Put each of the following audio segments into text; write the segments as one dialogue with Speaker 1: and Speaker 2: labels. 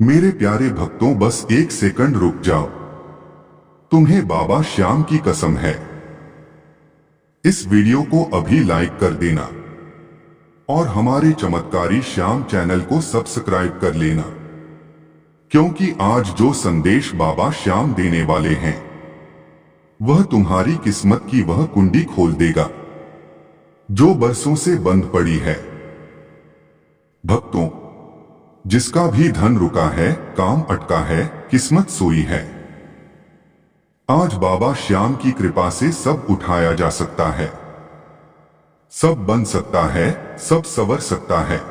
Speaker 1: मेरे प्यारे भक्तों, बस एक सेकंड रुक जाओ। तुम्हें बाबा श्याम की कसम है, इस वीडियो को अभी लाइक कर देना और हमारे चमत्कारी श्याम चैनल को सब्सक्राइब कर लेना, क्योंकि आज जो संदेश बाबा श्याम देने वाले हैं वह तुम्हारी किस्मत की वह कुंडी खोल देगा जो बरसों से बंद पड़ी है। भक्तों, जिसका भी धन रुका है, काम अटका है, किस्मत सोई है, आज बाबा श्याम की कृपा से सब उठाया जा सकता है, सब बन सकता है, सब संवर सकता है।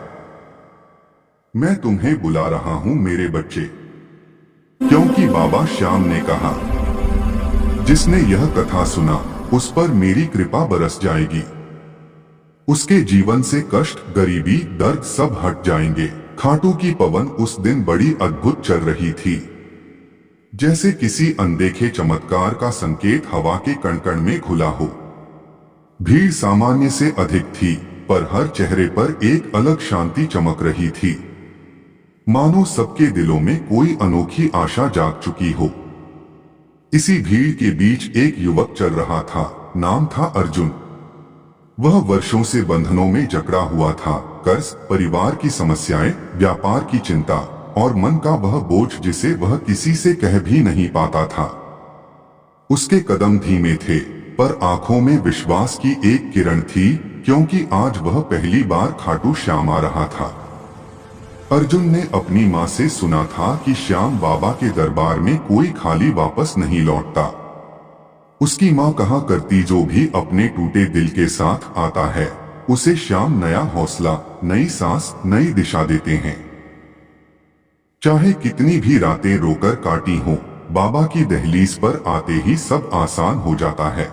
Speaker 1: मैं तुम्हें बुला रहा हूं मेरे बच्चे, क्योंकि बाबा श्याम ने कहा, जिसने यह कथा सुना उस पर मेरी कृपा बरस जाएगी, उसके जीवन से कष्ट, गरीबी, दर्द सब हट जाएंगे। खाटू की पवन उस दिन बड़ी अद्भुत चल रही थी, जैसे किसी अनदेखे चमत्कार का संकेत हवा के कण-कण में घुला हो। भीड़ सामान्य से अधिक थी, पर हर चेहरे पर एक अलग शांति चमक रही थी, मानो सबके दिलों में कोई अनोखी आशा जाग चुकी हो। इसी भीड़ के बीच एक युवक चल रहा था, नाम था अर्जुन। वह वर्षों से बंधनों में जकड़ा हुआ था, कर्ज, परिवार की समस्याएं, व्यापार की चिंता और मन का वह बोझ जिसे वह किसी से कह भी नहीं पाता था। उसके कदम धीमे थे, पर आंखों में विश्वास की एक किरण थी, क्योंकि आज वह पहली बार खाटू श्याम आ रहा था। अर्जुन ने अपनी माँ से सुना था कि श्याम बाबा के दरबार में कोई खाली वापस नहीं लौटता। उसकी माँ कहा करती, जो भी अपने टूटे दिल के साथ आता है उसे श्याम नया हौसला, नई सांस, नई दिशा देते हैं। चाहे कितनी भी रातें रोकर काटी हों, बाबा की दहलीज पर आते ही सब आसान हो जाता है।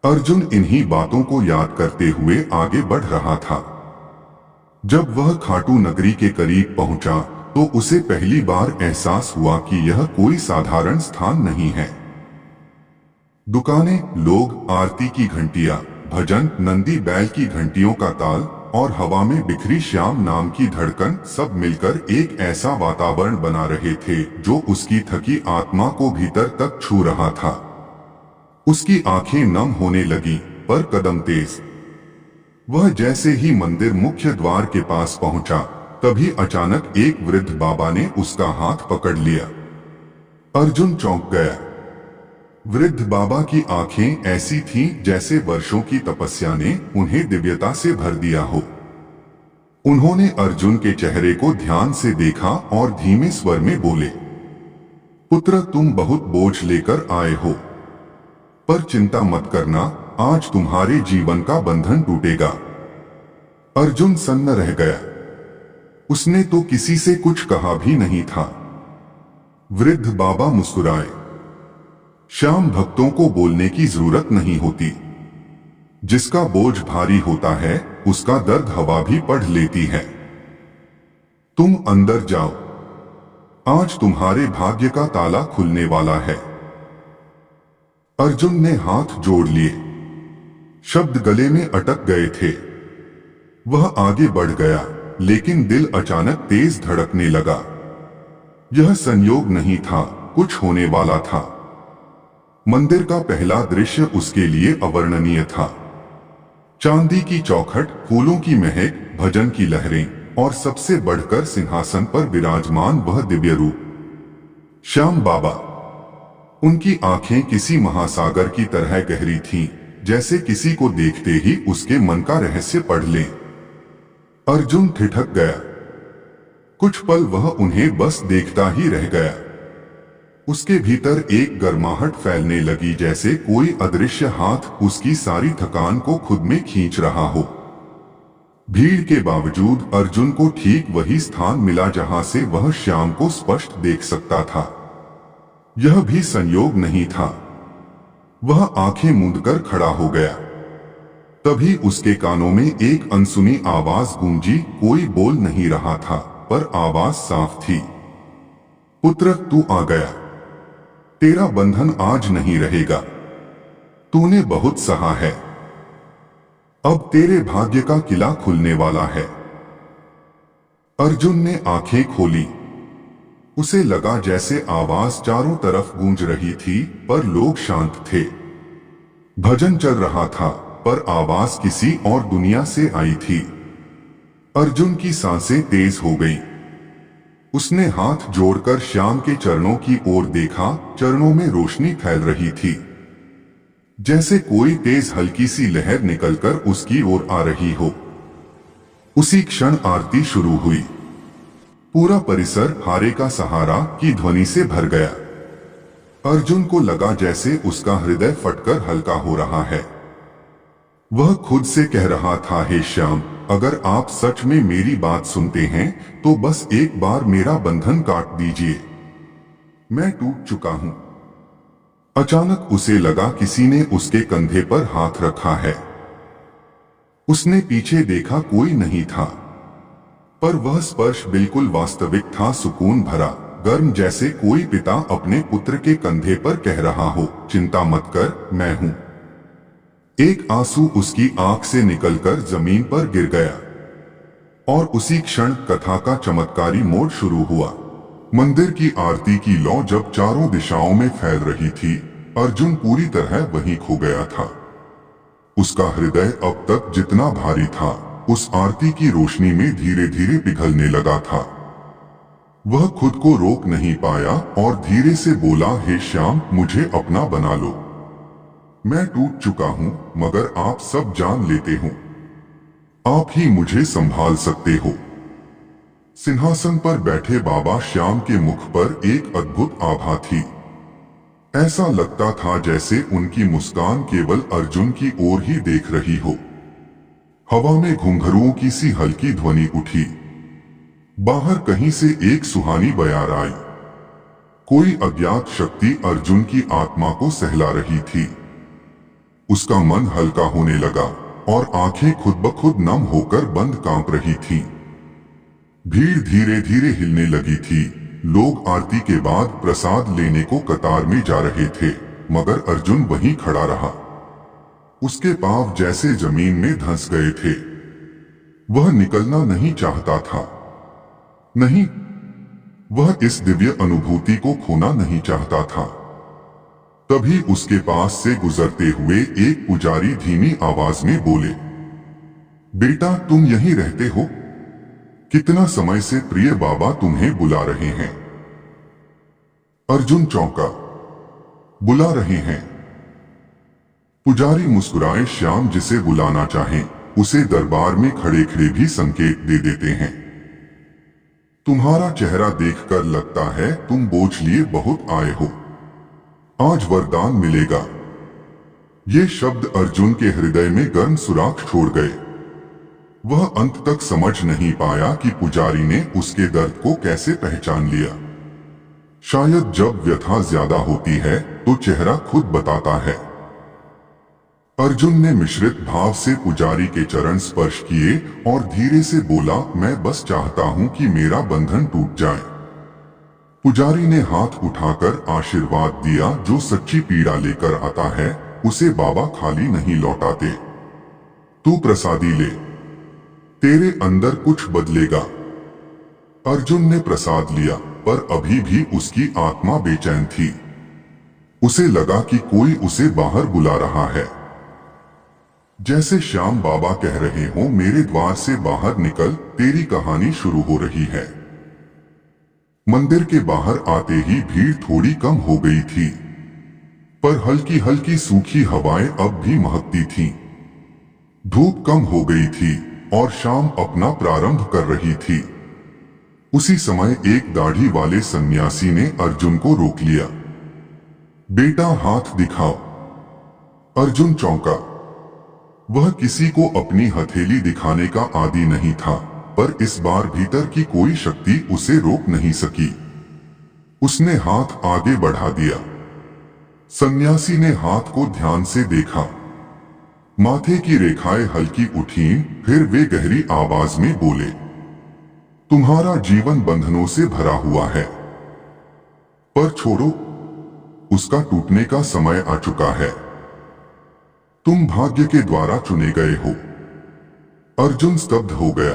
Speaker 1: अर्जुन इन्हीं बातों को याद करते हुए आगे बढ़ रहा था। जब वह खाटू नगरी के करीब पहुंचा तो उसे पहली बार एहसास हुआ कि यह कोई साधारण स्थान नहीं है। दुकानें, लोग, आरती की घंटियां, भजन, नंदी बैल की घंटियों का ताल और हवा में बिखरी श्याम नाम की धड़कन सब मिलकर एक ऐसा वातावरण बना रहे थे जो उसकी थकी आत्मा को भीतर तक छू रहा था। उसकी आंखें नम होने लगी, पर कदम तेज। वह जैसे ही मंदिर मुख्य द्वार के पास पहुंचा, तभी अचानक एक वृद्ध बाबा ने उसका हाथ पकड़ लिया। अर्जुन चौंक गया। वृद्ध बाबा की आंखें ऐसी थीं जैसे वर्षों की तपस्या ने उन्हें दिव्यता से भर दिया हो। उन्होंने अर्जुन के चेहरे को ध्यान से देखा और धीमे स्वर में बोले, पुत्र, तुम बहुत बोझ लेकर आए हो, पर चिंता मत करना, आज तुम्हारे जीवन का बंधन टूटेगा। अर्जुन सन्न रह गया। उसने तो किसी से कुछ कहा भी नहीं था। वृद्ध बाबा मुस्कुराए, श्याम, भक्तों को बोलने की जरूरत नहीं होती। जिसका बोझ भारी होता है उसका दर्द हवा भी पढ़ लेती है। तुम अंदर जाओ, आज तुम्हारे भाग्य का ताला खुलने वाला है। अर्जुन ने हाथ जोड़ लिए। शब्द गले में अटक गए थे। वह आगे बढ़ गया, लेकिन दिल अचानक तेज धड़कने लगा। यह संयोग नहीं था, कुछ होने वाला था। मंदिर का पहला दृश्य उसके लिए अवर्णनीय था। चांदी की चौखट, फूलों की महक, भजन की लहरें और सबसे बढ़कर सिंहासन पर विराजमान वह दिव्य रूप श्याम बाबा। उनकी आंखें किसी महासागर की तरह गहरी थीं, जैसे किसी को देखते ही उसके मन का रहस्य पढ़ लें। अर्जुन ठिठक गया। कुछ पल वह उन्हें बस देखता ही रह गया। उसके भीतर एक गर्माहट फैलने लगी, जैसे कोई अदृश्य हाथ उसकी सारी थकान को खुद में खींच रहा हो। भीड़ के बावजूद अर्जुन को ठीक वही स्थान मिला जहां से वह श्याम को स्पष्ट देख सकता था। यह भी संयोग नहीं था। वह आंखें मूंदकर खड़ा हो गया। तभी उसके कानों में एक अनसुनी आवाज गूंजी। कोई बोल नहीं रहा था, पर आवाज साफ थी, पुत्र, तू आ गया। तेरा बंधन आज नहीं रहेगा। तूने बहुत सहा है, अब तेरे भाग्य का किला खुलने वाला है। अर्जुन ने आंखें खोली, उसे लगा जैसे आवाज चारों तरफ गूंज रही थी, पर लोग शांत थे। भजन चल रहा था, पर आवाज किसी और दुनिया से आई थी। अर्जुन की सांसें तेज हो गईं। उसने हाथ जोड़कर श्याम के चरणों की ओर देखा। चरणों में रोशनी फैल रही थी, जैसे कोई तेज हल्की सी लहर निकलकर उसकी ओर आ रही हो। उसी क्षण आरती शुरू हुई। पूरा परिसर हारे का सहारा की ध्वनि से भर गया। अर्जुन को लगा जैसे उसका हृदय फटकर हल्का हो रहा है। वह खुद से कह रहा था, हे श्याम, अगर आप सच में मेरी बात सुनते हैं तो बस एक बार मेरा बंधन काट दीजिए। मैं टूट चुका हूं। अचानक उसे लगा किसी ने उसके कंधे पर हाथ रखा है। उसने पीछे देखा, कोई नहीं था, पर वह स्पर्श बिल्कुल वास्तविक था, सुकून भरा, गर्म, जैसे कोई पिता अपने पुत्र के कंधे पर कह रहा हो, चिंता मत कर, मैं हूं। एक आंसू उसकी आंख से निकलकर जमीन पर गिर गया और उसी क्षण कथा का चमत्कारी मोड़ शुरू हुआ। मंदिर की आरती की लौ जब चारों दिशाओं में फैल रही थी, अर्जुन पूरी तरह वहीं खो गया था। उसका हृदय अब तक जितना भारी था, उस आरती की रोशनी में धीरे धीरे पिघलने लगा था। वह खुद को रोक नहीं पाया और धीरे से बोला, हे श्याम, मुझे अपना बना लो। मैं टूट चुका हूं, मगर आप सब जान लेते हो। आप ही मुझे संभाल सकते हो। सिंहासन पर बैठे बाबा श्याम के मुख पर एक अद्भुत आभा थी। ऐसा लगता था जैसे उनकी मुस्कान केवल अर्जुन की ओर ही देख रही हो। हवा में घुंघरुओं की सी हल्की ध्वनि उठी। बाहर कहीं से एक सुहानी बयार आई। कोई अज्ञात शक्ति अर्जुन की आत्मा को सहला रही थी। उसका मन हल्का होने लगा और आंखें खुद ब खुद नम होकर बंद कांप रही थीं। भीड़ धीरे धीरे हिलने लगी थी। लोग आरती के बाद प्रसाद लेने को कतार में जा रहे थे, मगर अर्जुन वहीं खड़ा रहा। उसके पांव जैसे जमीन में धंस गए थे। वह निकलना नहीं चाहता था। नहीं, वह इस दिव्य अनुभूति को खोना नहीं चाहता था। तभी उसके पास से गुजरते हुए एक पुजारी धीमी आवाज में बोले, बेटा, तुम यहीं रहते हो? कितना समय से प्रिय बाबा तुम्हें बुला रहे हैं। अर्जुन चौंका। बुला रहे हैं? पुजारी मुस्कुराए, श्याम जिसे बुलाना चाहें, उसे दरबार में खड़े खड़े भी संकेत दे देते हैं। तुम्हारा चेहरा देखकर लगता है तुम बोझ लिए बहुत आए हो। आज वरदान मिलेगा। ये शब्द अर्जुन के हृदय में गर्म सुराख छोड़ गए। वह अंत तक समझ नहीं पाया कि पुजारी ने उसके दर्द को कैसे पहचान लिया। शायद जब व्यथा ज्यादा होती है तो चेहरा खुद बताता है। अर्जुन ने मिश्रित भाव से पुजारी के चरण स्पर्श किए और धीरे से बोला, मैं बस चाहता हूं कि मेरा बंधन टूट जाए। पुजारी ने हाथ उठाकर आशीर्वाद दिया, जो सच्ची पीड़ा लेकर आता है उसे बाबा खाली नहीं लौटाते। तू प्रसादी ले, तेरे अंदर कुछ बदलेगा। अर्जुन ने प्रसाद लिया, पर अभी भी उसकी आत्मा बेचैन थी। उसे लगा कि कोई उसे बाहर बुला रहा है, जैसे श्याम बाबा कह रहे हो, मेरे द्वार से बाहर निकल, तेरी कहानी शुरू हो रही है। मंदिर के बाहर आते ही भीड़ थोड़ी कम हो गई थी, पर हल्की हल्की सूखी हवाएं अब भी महकती थीं। धूप कम हो गई थी और शाम अपना प्रारंभ कर रही थी। उसी समय एक दाढ़ी वाले सन्यासी ने अर्जुन को रोक लिया। बेटा, हाथ दिखाओ। अर्जुन चौंका। वह किसी को अपनी हथेली दिखाने का आदी नहीं था, पर इस बार भीतर की कोई शक्ति उसे रोक नहीं सकी। उसने हाथ आगे बढ़ा दिया। सन्यासी ने हाथ को ध्यान से देखा। माथे की रेखाएं हल्की उठीं, फिर वे गहरी आवाज में बोले, तुम्हारा जीवन बंधनों से भरा हुआ है, पर छोड़ो, उसका टूटने का समय आ चुका है। तुम भाग्य के द्वारा चुने गए हो। अर्जुन स्तब्ध हो गया।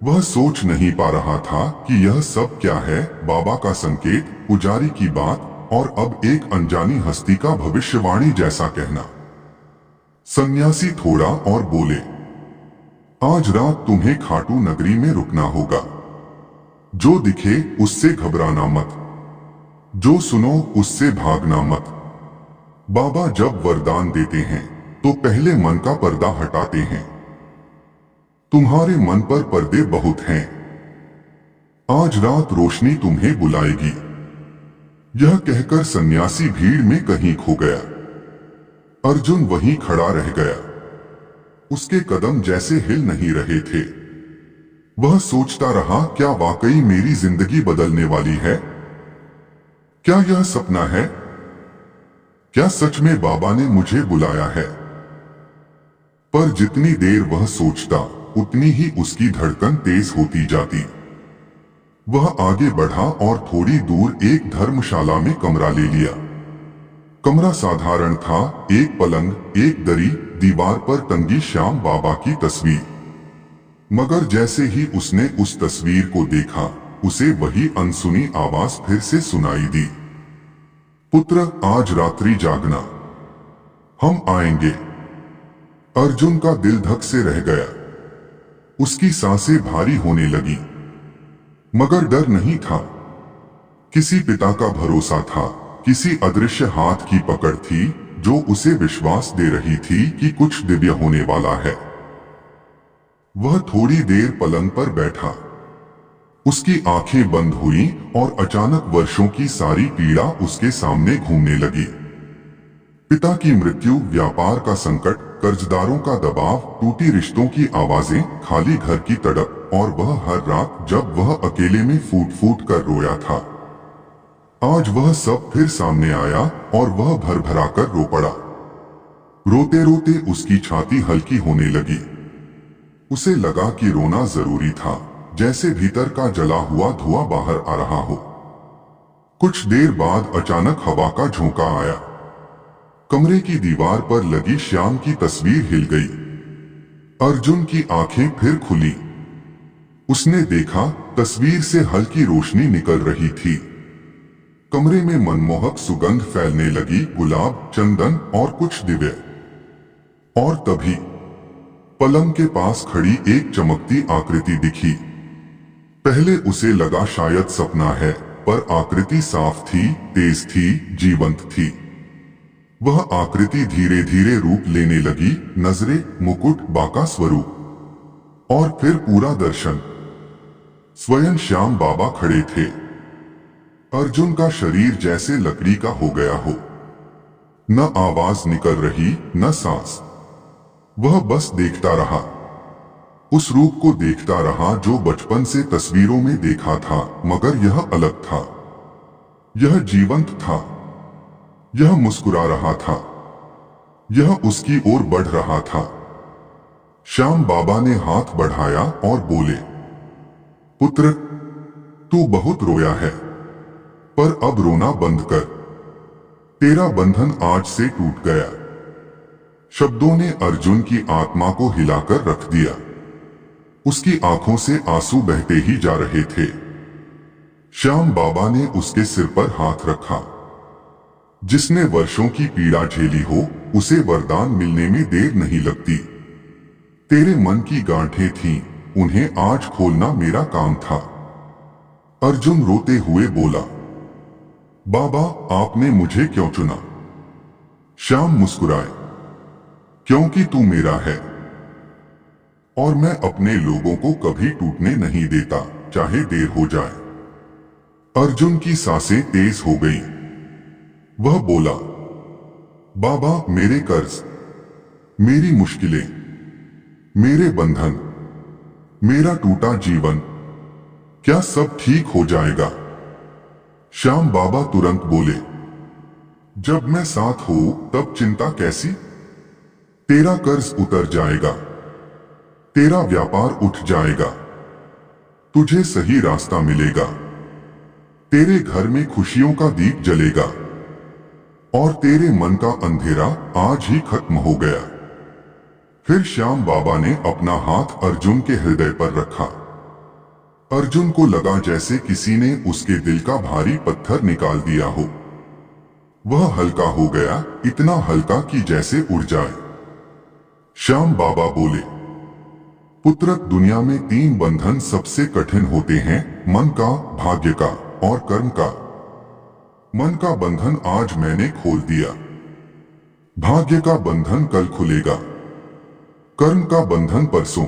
Speaker 1: वह सोच नहीं पा रहा था कि यह सब क्या है, बाबा का संकेत, पुजारी की बात और अब एक अनजानी हस्ती का भविष्यवाणी जैसा कहना। सन्यासी थोड़ा और बोले, आज रात तुम्हें खाटू नगरी में रुकना होगा। जो दिखे उससे घबराना मत, जो सुनो उससे भागना मत। बाबा जब वरदान देते हैं तो पहले मन का पर्दा हटाते हैं। तुम्हारे मन पर पर्दे बहुत हैं। आज रात रोशनी तुम्हें बुलाएगी। यह कहकर सन्यासी भीड़ में कहीं खो गया। अर्जुन वहीं खड़ा रह गया। उसके कदम जैसे हिल नहीं रहे थे। वह सोचता रहा, क्या वाकई मेरी जिंदगी बदलने वाली है? क्या यह सपना है? क्या सच में बाबा ने मुझे बुलाया है? पर जितनी देर वह सोचता उतनी ही उसकी धड़कन तेज होती जाती। वह आगे बढ़ा और थोड़ी दूर एक धर्मशाला में कमरा ले लिया। कमरा साधारण था, एक पलंग, एक दरी, दीवार पर टंगी श्याम बाबा की तस्वीर। मगर जैसे ही उसने उस तस्वीर को देखा, उसे वही अनसुनी आवाज फिर से सुनाई दी, पुत्र आज रात्रि जागना, हम आएंगे। अर्जुन का दिल धक से रह गया। उसकी सांसें भारी होने लगी। मगर डर नहीं था। किसी पिता का भरोसा था, किसी अदृश्य हाथ की पकड़ थी जो उसे विश्वास दे रही थी कि कुछ दिव्य होने वाला है। वह थोड़ी देर पलंग पर बैठा। उसकी आंखें बंद हुईं और अचानक वर्षों की सारी पीड़ा उसके सामने घूमने लगी। पिता की मृत्यु, व्यापार का संकट, कर्जदारों का दबाव, टूटी रिश्तों की आवाजें, खाली घर की तड़प और वह हर रात जब वह अकेले में फूट फूट कर रोया था। आज वह सब फिर सामने आया और वह भर कर रो पड़ा। रोते रोते उसकी छाती हल्की होने लगी। उसे लगा कि रोना जरूरी था, जैसे भीतर का जला हुआ धुआं बाहर आ रहा हो। कुछ देर बाद अचानक हवा का झोंका आया। कमरे की दीवार पर लगी श्याम की तस्वीर हिल गई। अर्जुन की आंखें फिर खुली। उसने देखा, तस्वीर से हल्की रोशनी निकल रही थी। कमरे में मनमोहक सुगंध फैलने लगी, गुलाब, चंदन और कुछ दिव्य। और तभी पलंग के पास खड़ी एक चमकती आकृति दिखी। पहले उसे लगा शायद सपना है, पर आकृति साफ थी, तेज थी, जीवंत थी। वह आकृति धीरे धीरे रूप लेने लगी, नजरें, मुकुट, बाका स्वरूप और फिर पूरा दर्शन। स्वयं श्याम बाबा खड़े थे। अर्जुन का शरीर जैसे लकड़ी का हो गया हो। न आवाज निकल रही, न सांस। वह बस देखता रहा। उस रूप को देखता रहा जो बचपन से तस्वीरों में देखा था, मगर यह अलग था। यह जीवंत था। यह मुस्कुरा रहा था। यह उसकी ओर बढ़ रहा था। श्याम बाबा ने हाथ बढ़ाया और बोले, पुत्र, तू बहुत रोया है, पर अब रोना बंद कर। तेरा बंधन आज से टूट गया। शब्दों ने अर्जुन की आत्मा को हिलाकर रख दिया। उसकी आंखों से आंसू बहते ही जा रहे थे। श्याम बाबा ने उसके सिर पर हाथ रखा। जिसने वर्षों की पीड़ा झेली हो, उसे वरदान मिलने में देर नहीं लगती। तेरे मन की गांठें थीं, उन्हें आज खोलना मेरा काम था। अर्जुन रोते हुए बोला, बाबा आपने मुझे क्यों चुना? श्याम मुस्कुराए, क्योंकि तू मेरा है और मैं अपने लोगों को कभी टूटने नहीं देता, चाहे देर हो जाए। अर्जुन की सांसें तेज हो गईं। वह बोला, बाबा मेरे कर्ज, मेरी मुश्किलें, मेरे बंधन, मेरा टूटा जीवन, क्या सब ठीक हो जाएगा? श्याम बाबा तुरंत बोले, जब मैं साथ हूं तब चिंता कैसी? तेरा कर्ज उतर जाएगा, तेरा व्यापार उठ जाएगा, तुझे सही रास्ता मिलेगा, तेरे घर में खुशियों का दीप जलेगा और तेरे मन का अंधेरा आज ही खत्म हो गया। फिर श्याम बाबा ने अपना हाथ अर्जुन के हृदय पर रखा। अर्जुन को लगा जैसे किसी ने उसके दिल का भारी पत्थर निकाल दिया हो। वह हल्का हो गया, इतना हल्का कि जैसे उड़ जाए। श्याम बाबा बोले, पुत्र, दुनिया में 3 बंधन सबसे कठिन होते हैं, मन का, भाग्य का और कर्म का। मन का बंधन आज मैंने खोल दिया। भाग्य का बंधन कल खुलेगा, कर्म का बंधन परसों।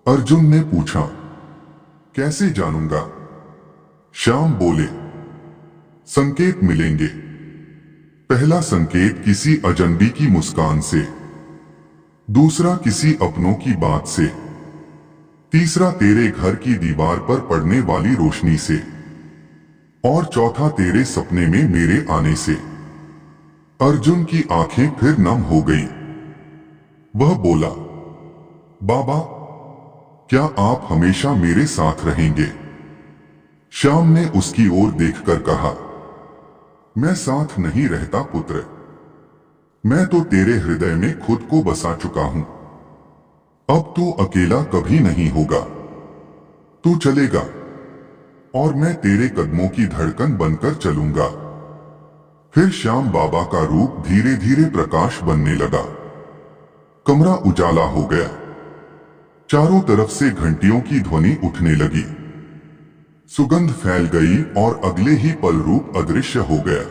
Speaker 1: अर्जुन ने पूछा, कैसे जानूंगा? श्याम बोले, संकेत मिलेंगे। पहला संकेत किसी अजनबी की मुस्कान से, दूसरा किसी अपनों की बात से, तीसरा तेरे घर की दीवार पर पड़ने वाली रोशनी से, और चौथा तेरे सपने में मेरे आने से। अर्जुन की आंखें फिर नम हो गई। वह बोला, बाबा, क्या आप हमेशा मेरे साथ रहेंगे? श्याम ने उसकी ओर देखकर कहा, मैं साथ नहीं रहता पुत्र, मैं तो तेरे हृदय में खुद को बसा चुका हूं। अब तू अकेला कभी नहीं होगा। तू चलेगा और मैं तेरे कदमों की धड़कन बनकर चलूंगा। फिर श्याम बाबा का रूप धीरे धीरे प्रकाश बनने लगा। कमरा उजाला हो गया। चारों तरफ से घंटियों की ध्वनि उठने लगी। सुगंध फैल गई और अगले ही पल रूप अदृश्य हो गया।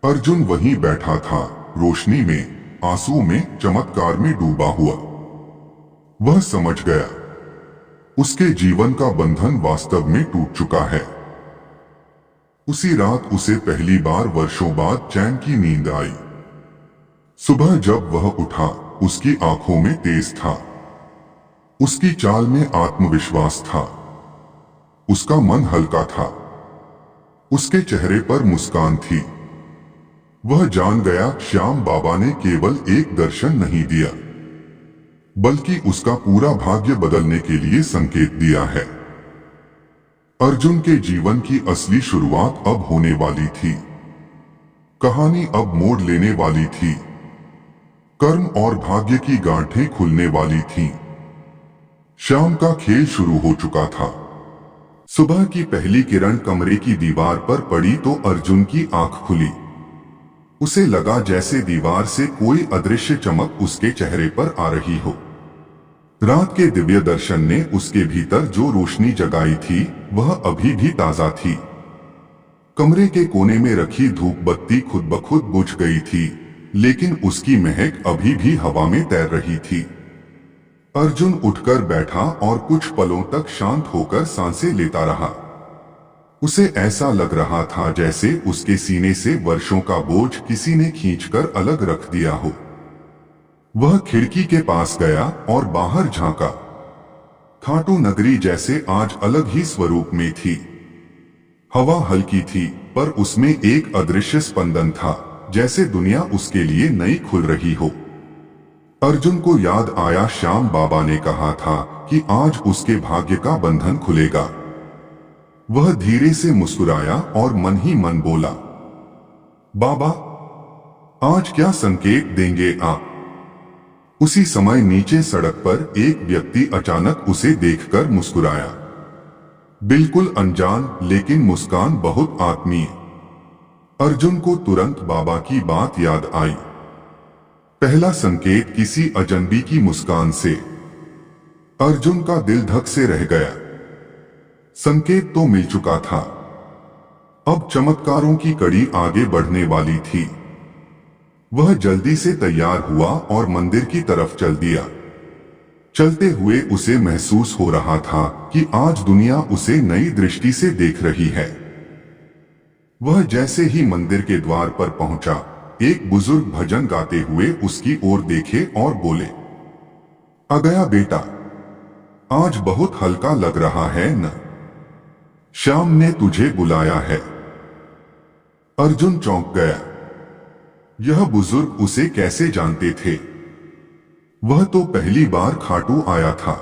Speaker 1: अर्जुन वहीं बैठा था, रोशनी में, आंसू में, चमत्कार में डूबा हुआ। वह समझ गया, उसके जीवन का बंधन वास्तव में टूट चुका है। उसी रात उसे पहली बार वर्षों बाद चैन की नींद आई। सुबह जब वह उठा, उसकी आंखों में तेज था, उसकी चाल में आत्मविश्वास था, उसका मन हल्का था, उसके चेहरे पर मुस्कान थी। वह जान गया, श्याम बाबा ने केवल एक दर्शन नहीं दिया, बल्कि उसका पूरा भाग्य बदलने के लिए संकेत दिया है। अर्जुन के जीवन की असली शुरुआत अब होने वाली थी। कहानी अब मोड़ लेने वाली थी। कर्म और भाग्य की गांठें खुलने वाली थीं। शाम का खेल शुरू हो चुका था। सुबह की पहली किरण कमरे की दीवार पर पड़ी तो अर्जुन की आंख खुली। उसे लगा जैसे दीवार से कोई अदृश्य चमक उसके चेहरे पर आ रही हो। रात के दिव्य दर्शन ने उसके भीतर जो रोशनी जगाई थी, वह अभी भी ताजा थी। कमरे के कोने में रखी धूप बत्ती खुद ब खुद बुझ गई थी, लेकिन उसकी महक अभी भी हवा में तैर रही थी। अर्जुन उठकर बैठा और कुछ पलों तक शांत होकर सांसें लेता रहा। उसे ऐसा लग रहा था जैसे उसके सीने से वर्षों का बोझ किसी ने खींचकर अलग रख दिया हो। वह खिड़की के पास गया और बाहर झांका। खाटू नगरी जैसे आज अलग ही स्वरूप में थी। हवा हल्की थी, पर उसमें एक अदृश्य स्पंदन था, जैसे दुनिया उसके लिए नई खुल रही हो। अर्जुन को याद आया, श्याम बाबा ने कहा था कि आज उसके भाग्य का बंधन खुलेगा। वह धीरे से मुस्कुराया और मन ही मन बोला, बाबा, आज क्या संकेत देंगे आप? उसी समय नीचे सड़क पर एक व्यक्ति अचानक उसे देखकर मुस्कुराया। बिल्कुल अनजान, लेकिन मुस्कान बहुत आत्मीय। अर्जुन को तुरंत बाबा की बात याद आई। पहला संकेत किसी अजनबी की मुस्कान से। अर्जुन का दिल धक से रह गया। संकेत तो मिल चुका था, अब चमत्कारों की कड़ी आगे बढ़ने वाली थी। वह जल्दी से तैयार हुआ और मंदिर की तरफ चल दिया। चलते हुए उसे महसूस हो रहा था कि आज दुनिया उसे नई दृष्टि से देख रही है। वह जैसे ही मंदिर के द्वार पर पहुंचा, एक बुजुर्ग भजन गाते हुए उसकी ओर देखे और बोले, आ गया बेटा, आज बहुत हल्का लग रहा है न? श्याम ने तुझे बुलाया है। अर्जुन चौंक गया। यह बुजुर्ग उसे कैसे जानते थे? वह तो पहली बार खाटू आया था।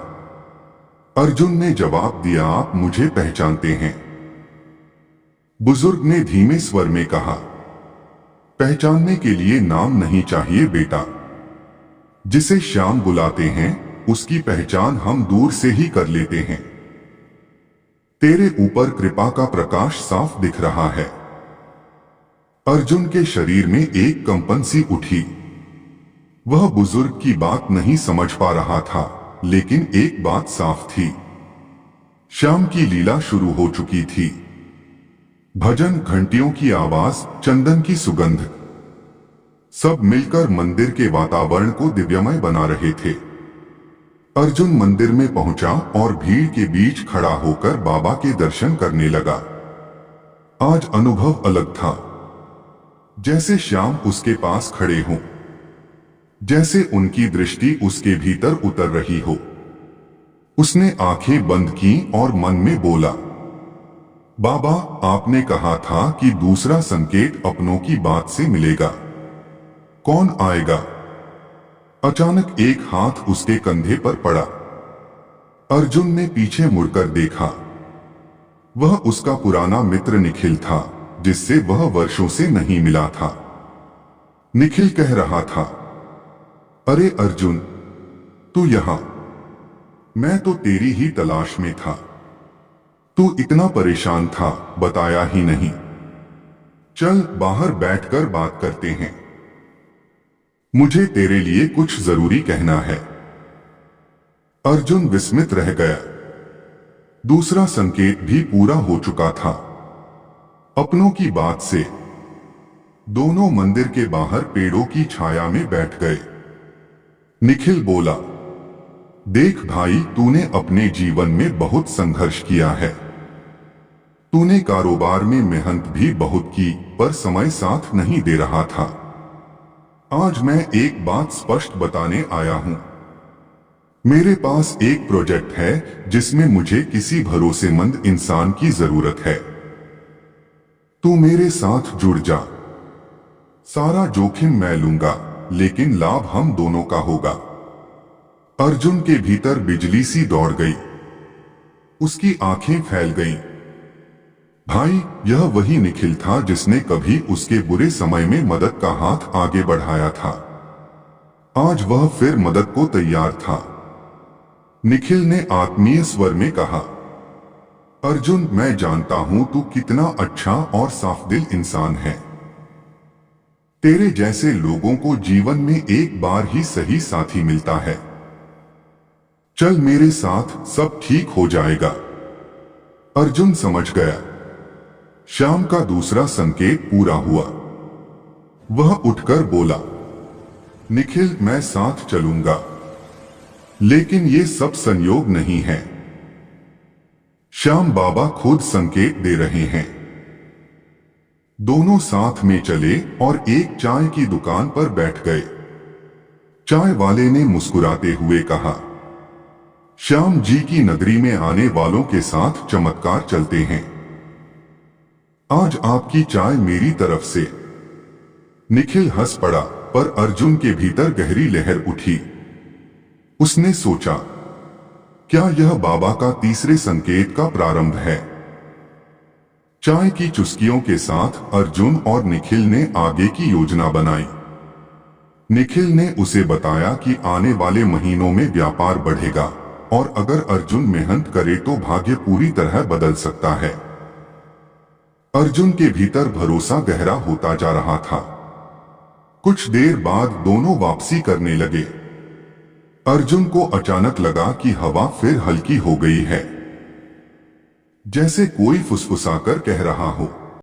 Speaker 1: अर्जुन ने जवाब दिया, आप मुझे पहचानते हैं? बुजुर्ग ने धीमे स्वर में कहा, पहचानने के लिए नाम नहीं चाहिए बेटा। जिसे श्याम बुलाते हैं, उसकी पहचान हम दूर से ही कर लेते हैं। तेरे ऊपर कृपा का प्रकाश साफ दिख रहा है। अर्जुन के शरीर में एक कंपन सी उठी। वह बुजुर्ग की बात नहीं समझ पा रहा था, लेकिन एक बात साफ थी, श्याम की लीला शुरू हो चुकी थी। भजन, घंटियों की आवाज, चंदन की सुगंध, सब मिलकर मंदिर के वातावरण को दिव्यमय बना रहे थे। अर्जुन मंदिर में पहुंचा और भीड़ के बीच खड़ा होकर बाबा के दर्शन करने लगा। आज अनुभव अलग था, जैसे श्याम उसके पास खड़े हों, जैसे उनकी दृष्टि उसके भीतर उतर रही हो। उसने आंखें बंद की और मन में बोला, बाबा, आपने कहा था कि दूसरा संकेत अपनों की बात से मिलेगा। कौन आएगा? अचानक एक हाथ उसके कंधे पर पड़ा। अर्जुन ने पीछे मुड़कर देखा। वह उसका पुराना मित्र निखिल था, जिससे वह वर्षों से नहीं मिला था। निखिल कह रहा था, अरे अर्जुन, तू यहां? मैं तो तेरी ही तलाश में था। तू इतना परेशान था, बताया ही नहीं। चल बाहर बैठकर बात करते हैं। मुझे तेरे लिए कुछ जरूरी कहना है। अर्जुन विस्मित रह गया। दूसरा संकेत भी पूरा हो चुका था। अपनों की बात से दोनों मंदिर के बाहर पेड़ों की छाया में बैठ गए। निखिल बोला, देख भाई, तूने अपने जीवन में बहुत संघर्ष किया है। तूने कारोबार में मेहनत भी बहुत की, पर समय साथ नहीं दे रहा था। आज मैं एक बात स्पष्ट बताने आया हूं। मेरे पास एक प्रोजेक्ट है जिसमें मुझे किसी भरोसेमंद इंसान की जरूरत है। तू मेरे साथ जुड़ जा। सारा जोखिम मैं लूंगा, लेकिन लाभ हम दोनों का होगा। अर्जुन के भीतर बिजली सी दौड़ गई। उसकी आंखें फैल गईं। भाई, यह वही निखिल था जिसने कभी उसके बुरे समय में मदद का हाथ आगे बढ़ाया था। आज वह फिर मदद को तैयार था। निखिल ने आत्मीय स्वर में कहा, अर्जुन, मैं जानता हूं तू कितना अच्छा और साफ दिल इंसान है। तेरे जैसे लोगों को जीवन में एक बार ही सही साथी मिलता है। चल मेरे साथ, सब ठीक हो जाएगा। अर्जुन समझ गया। श्याम का दूसरा संकेत पूरा हुआ। वह उठकर बोला, निखिल, मैं साथ चलूंगा, लेकिन ये सब संयोग नहीं है। श्याम बाबा खुद संकेत दे रहे हैं। दोनों साथ में चले और एक चाय की दुकान पर बैठ गए। चाय वाले ने मुस्कुराते हुए कहा, श्याम जी की नगरी में आने वालों के साथ चमत्कार चलते हैं। आज आपकी चाय मेरी तरफ से। निखिल हंस पड़ा, पर अर्जुन के भीतर गहरी लहर उठी। उसने सोचा, क्या यह बाबा का तीसरे संकेत का प्रारंभ है? चाय की चुस्कियों के साथ अर्जुन और निखिल ने आगे की योजना बनाई। निखिल ने उसे बताया कि आने वाले महीनों में व्यापार बढ़ेगा और अगर अर्जुन मेहनत करे तो भाग्य पूरी तरह बदल सकता है। अर्जुन के भीतर भरोसा गहरा होता जा रहा था। कुछ देर बाद दोनों वापसी करने लगे। अर्जुन को अचानक लगा कि हवा फिर हल्की हो गई है, जैसे कोई फुसफुसाकर कह रहा हो,